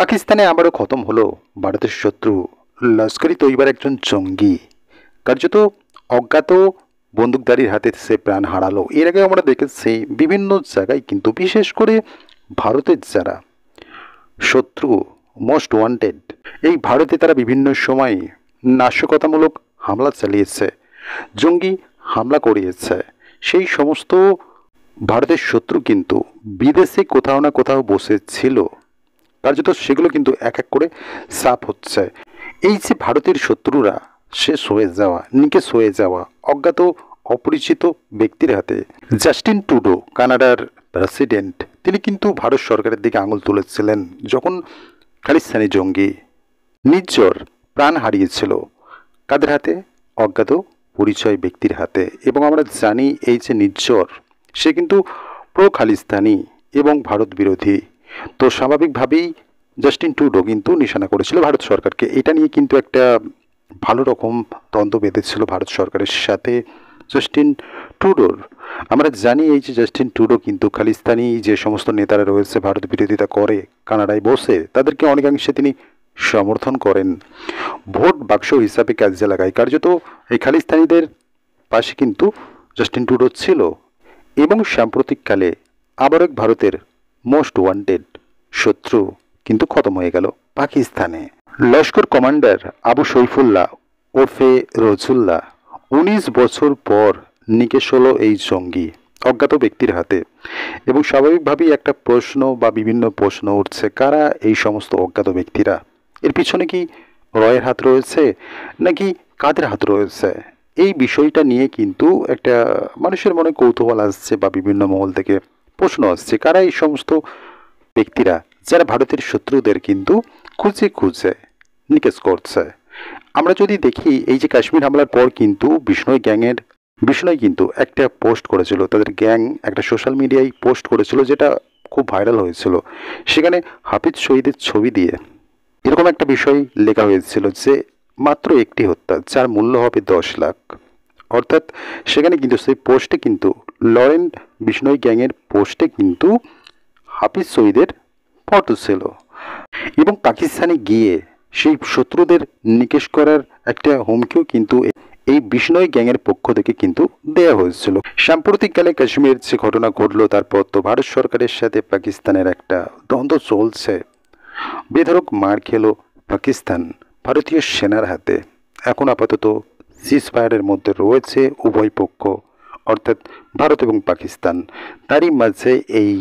পাকিস্তানে আবারও খতম হলো ভারতের শত্রু লস্করি তৈবার একজন জঙ্গি। কার্যত অজ্ঞাত বন্দুকধারীর হাতে সে প্রাণ হারালো। এর আগে আমরা দেখেছি বিভিন্ন জায়গায়, কিন্তু বিশেষ করে ভারতের যারা শত্রু, মোস্ট ওয়ান্টেড, এই ভারতে তারা বিভিন্ন সময় নাশকতামূলক হামলা চালিয়েছে, জঙ্গি হামলা করিয়েছে। সেই সমস্ত ভারতের শত্রু কিন্তু বিদেশে কোথাও না কোথাও বসে ছিল। কার্যত সেগুলো কিন্তু এক এক করে সাফ হচ্ছে। এই যে ভারতের শত্রুরা শেষ হয়ে যাওয়া, নিকেশ হয়ে যাওয়া অজ্ঞাত অপরিচিত ব্যক্তির হাতে। জাস্টিন ট্রুডো, কানাডার প্রেসিডেন্ট, তিনি কিন্তু ভারত সরকারের দিকে আঙুল তুলেছিলেন যখন খালিস্তানি জঙ্গি নির্ঝর প্রাণ হারিয়েছিল। কাদের হাতে? অজ্ঞাত পরিচয় ব্যক্তির হাতে। এবং আমরা জানি এই যে নির্ঝর, সে কিন্তু প্রো খালিস্তানি এবং ভারত বিরোধী। তো স্বাভাবিকভাবেই জাস্টিন ট্রুডো কিন্তু নিশানা করেছিল ভারত সরকারকে। এটা নিয়ে কিন্তু একটা ভালো রকম দ্বন্দ্ব বেঁধেছিল ভারত সরকারের সাথে জাস্টিন ট্রুডোর। আমরা জানি এই যে জাস্টিন ট্রুডো কিন্তু খালিস্তানি যে সমস্ত নেতারা রয়েছে ভারত বিরোধিতা করে কানাডায় বসে, তাদেরকে অনেকাংশে তিনি সমর্থন করেন, ভোট বাক্স হিসাবে কাজে লাগায়। কার্যত এই খালিস্তানিদের পাশে কিন্তু জাস্টিন ট্রুডো ছিল। এবং সাম্প্রতিককালে আবার এক ভারতের মোস্ট ওয়ান্টেড শত্রু কিন্তু খতম হয়ে গেল পাকিস্তানে। লস্কর কমান্ডার আবু সৈফুল্লাহ ওরফে রজুল্লাহ 19 বছর পর নিকেশ হলো এই জঙ্গি অজ্ঞাত ব্যক্তির হাতে। এবং স্বাভাবিকভাবেই একটা প্রশ্ন বা বিভিন্ন প্রশ্ন উঠছে, কারা এই সমস্ত অজ্ঞাত ব্যক্তিরা? এর পিছনে কি রয়ের হাত রয়েছে নাকি কাদের হাত রয়েছে? এই বিষয়টা নিয়ে কিন্তু একটা মানুষের মনে কৌতূহল আসছে বা বিভিন্ন মহল থেকে প্রশ্ন আসছে, কারা এই সমস্ত ব্যক্তিরা যারা ভারতের শত্রুদের কিন্তু খুঁজে খুঁজে নিকেশ করছে। আমরা যদি দেখি এই যে কাশ্মীর হামলার পর কিন্তু বিষ্ণয় কিন্তু একটা পোস্ট করেছিল, তাদের গ্যাং একটা সোশ্যাল মিডিয়ায় পোস্ট করেছিল যেটা খুব ভাইরাল হয়েছিল। সেখানে হাফিজ শহীদের ছবি দিয়ে এরকম একটা বিষয় লেখা হয়েছিল যে মাত্র একটি হত্যা যার মূল্য হবে 10 লাখ। অর্থাৎ সেখানে কিন্তু সেই পোস্টে কিন্তু লরেন বিষ্ণয় গ্যাংয়ের পোস্টে কিন্তু হাফিজ শহীদের ফটো ছিল। এবং পাকিস্তানে গিয়ে সেই শত্রুদের নিকেশ করার একটা হুমকিও কিন্তু এই বিষ্ণয় গ্যাংয়ের পক্ষ থেকে কিন্তু দেয়া হয়েছিল। সাম্প্রতিককালে কাশ্মীর যে ঘটনা ঘটলো, তারপর তো ভারত সরকারের সাথে পাকিস্তানের একটা দ্বন্দ্ব চলছে। বেধড়ক মার খেলো পাকিস্তান ভারতীয় সেনার হাতে। এখন আপাতত সিজফায়ারের মধ্যে রয়েছে উভয় পক্ষ, অর্থাৎ ভারত এবং পাকিস্তান। তারই মাঝে এই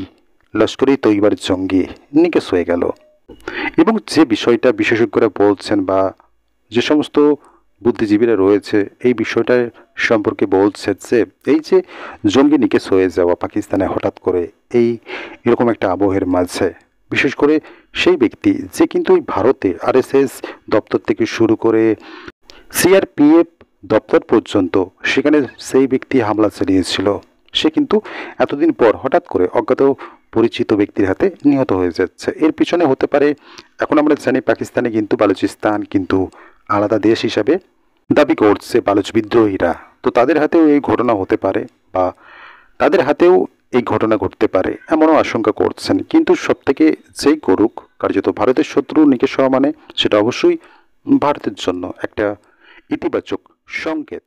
লস্করি তৈবার জঙ্গি নিকেশ হয়ে গেল। এবং যে বিষয়টা বিশেষজ্ঞরা বলছেন বা যে সমস্ত বুদ্ধিজীবীরা রয়েছে এই বিষয়টা সম্পর্কে বলছে যে এই যে জঙ্গি নিকেশ হয়ে যাওয়া পাকিস্তানে হঠাৎ করে এই এরকম একটা আবহের মাঝে, বিশেষ করে সেই ব্যক্তি যে কিন্তু ওই ভারতে আরএসএস দপ্তর থেকে শুরু করে সিআরপিএফ দপ্তর পর্যন্ত সেখানে সেই ব্যক্তি হামলা চালিয়েছিল, সে কিন্তু এতদিন পর হঠাৎ করে অজ্ঞাত পরিচিত ব্যক্তির হাতে নিহত হয়ে যাচ্ছে। এর পিছনে হতে পারে, এখন আমরা জানি পাকিস্তানে কিন্তু বালুচিস্তান কিন্তু আলাদা দেশ হিসাবে দাবি করছে বালুচ বিদ্রোহীরা। তো তাদের হাতেও এই ঘটনা হতে পারে বা তাদের হাতেও এই ঘটনা ঘটতে পারে এমনও আশঙ্কা করছেন। কিন্তু সবথেকে যেই করুক, কার্যত ভারতের শত্রু নিকেশ হওয়া মানে সেটা অবশ্যই ভারতের জন্য একটা ইতিবাচক সংকেত।